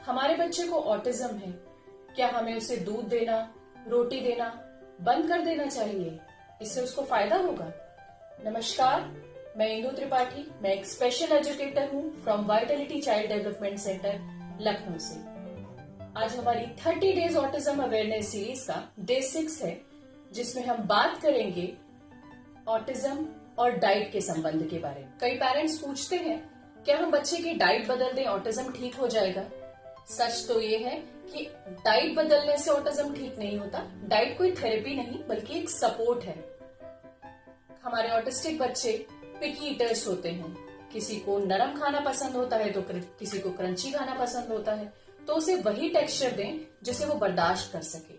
हमारे बच्चे को ऑटिज्म है, क्या हमें उसे दूध देना, रोटी देना बंद कर देना चाहिए? इससे उसको फायदा होगा? नमस्कार, मैं इंदु त्रिपाठी। मैं एक स्पेशल एजुकेटर हूँ from Vitality child development centre Lucknow से। आज हमारी 30 डेज ऑटिज्म अवेयरनेस सीरीज का डे 6 है, जिसमें हम बात करेंगे ऑटिज्म और डाइट के संबंध के बारे में। कई पेरेंट्स पूछते हैं, क्या हम बच्चे की डाइट बदल दें ऑटिज्म ठीक हो जाएगा? सच तो ये है कि डाइट बदलने से ऑटिज्म ठीक नहीं होता। डाइट कोई थेरेपी नहीं बल्कि एक सपोर्ट है। हमारे ऑटिस्टिक बच्चे पिकी ईटर्स होते हैं। किसी को नरम खाना पसंद होता है तो किसी को क्रंची खाना पसंद होता है, तो उसे वही टेक्सचर दें जिसे वो बर्दाश्त कर सके।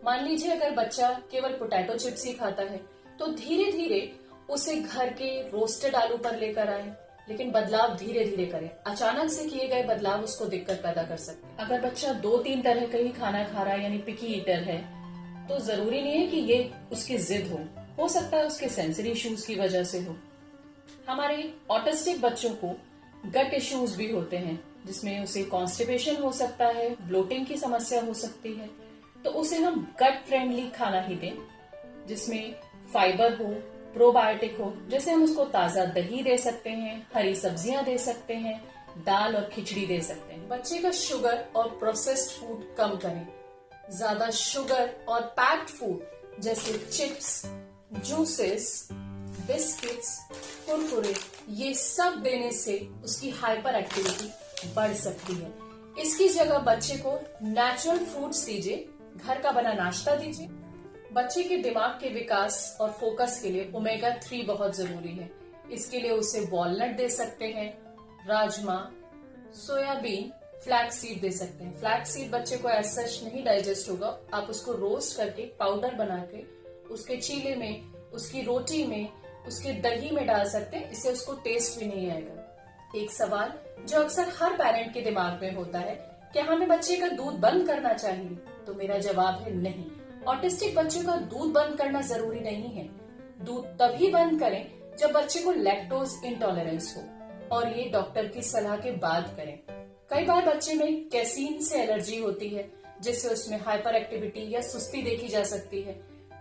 मान लीजिए अगर बच्चा केवल पोटैटो चिप्स ही खाता है तो धीरे धीरे उसे घर के रोस्टेड आलू पर लेकर आए, लेकिन बदलाव धीरे धीरे करें। अचानक से किए गए बदलाव उसको दिक्कत पैदा कर सकते हैं। अगर बच्चा 2-3 तरह का ही खाना खा रहा है यानी पिकी ईटर है, तो जरूरी नहीं है कि ये उसकी जिद हो सकता है उसके सेंसरी इश्यूज की वजह से हो। हमारे ऑटिस्टिक बच्चों को गट इश्यूज भी होते हैं, जिसमें उसे कॉन्स्टिपेशन हो सकता है, ब्लोटिंग की समस्या हो सकती है। तो उसे हम गट फ्रेंडली खाना ही दें, जिसमें फाइबर हो, प्रोबायोटिक हो। जैसे हम उसको ताजा दही दे सकते हैं, हरी सब्जियां दे सकते हैं, दाल और खिचड़ी दे सकते हैं। बच्चे का शुगर और प्रोसेस्ड फूड कम करें। ज्यादा शुगर और पैक्ड फूड जैसे चिप्स, जूसेस, बिस्किट्स, कुरकुरे, ये सब देने से उसकी हाइपर एक्टिविटी बढ़ सकती है। इसकी जगह बच्चे को नेचुरल फ्रूट्स दीजिए, घर का बना नाश्ता दीजिए। बच्चे के दिमाग के विकास और फोकस के लिए ओमेगा 3 बहुत जरूरी है। इसके लिए उसे वॉलनट दे सकते हैं, राजमा, सोयाबीन, फ्लैक्स सीड दे सकते हैं। फ्लैक्स सीड बच्चे को एज सच नहीं डाइजेस्ट होगा। आप उसको रोस्ट करके पाउडर बना के उसके चीले में, उसकी रोटी में, उसके दही में डाल सकते हैं। इससे उसको टेस्ट भी नहीं आएगा। एक सवाल जो अक्सर हर पेरेंट के दिमाग में होता है, क्या हमें बच्चे का दूध बंद करना चाहिए? तो मेरा जवाब है नहीं। ऑटिस्टिक बच्चों का दूध बंद करना जरूरी नहीं है। दूध तभी बंद करें जब बच्चे को लैक्टोज इंटॉलरेंस हो, और ये डॉक्टर की सलाह के बाद करें। कई बार बच्चे में कैसीन से एलर्जी होती है, जिससे उसमें हाइपर एक्टिविटी या सुस्ती देखी जा सकती है।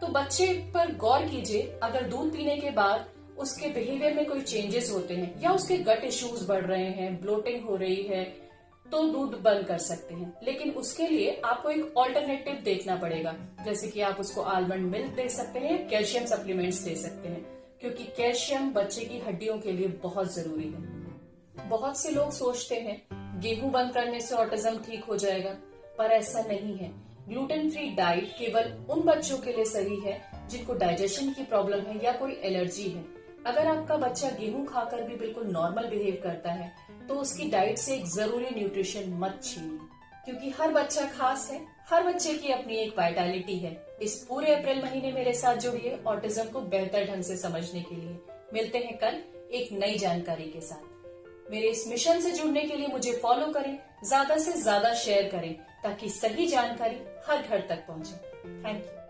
तो बच्चे पर गौर कीजिए, अगर दूध पीने के बाद उसके बिहेवियर में कोई चेंजेस होते हैं या उसके गट इश्यूज बढ़ रहे हैं, ब्लोटिंग हो रही है, तो दूध बंद कर सकते हैं। लेकिन उसके लिए आपको एक ऑल्टरनेटिव देखना पड़ेगा, जैसे कि आप उसको आलमंड मिल्क दे सकते हैं, कैल्शियम सप्लीमेंट्स दे सकते हैं, क्योंकि कैल्शियम बच्चे की हड्डियों के लिए बहुत जरूरी है। बहुत से लोग सोचते हैं गेहूं बंद करने से ऑटिज्म ठीक हो जाएगा, पर ऐसा नहीं है। ग्लूटेन फ्री डाइट केवल उन बच्चों के लिए सही है जिनको डाइजेशन की प्रॉब्लम है या कोई एलर्जी है। अगर आपका बच्चा गेहूं खाकर भी बिल्कुल नॉर्मल बिहेव करता है, तो उसकी डाइट से एक जरूरी न्यूट्रिशन मत छीनिए, क्योंकि हर बच्चा खास है, हर बच्चे की अपनी एक वाइटैलिटी है। इस पूरे अप्रैल महीने मेरे साथ जुड़िए ऑटिज्म को बेहतर ढंग से समझने के लिए। मिलते हैं कल एक नई जानकारी के साथ। मेरे इस मिशन से जुड़ने के लिए मुझे फॉलो करें, ज्यादा से ज्यादा शेयर करें, ताकि सही जानकारी हर घर तक पहुंचे। Thank you.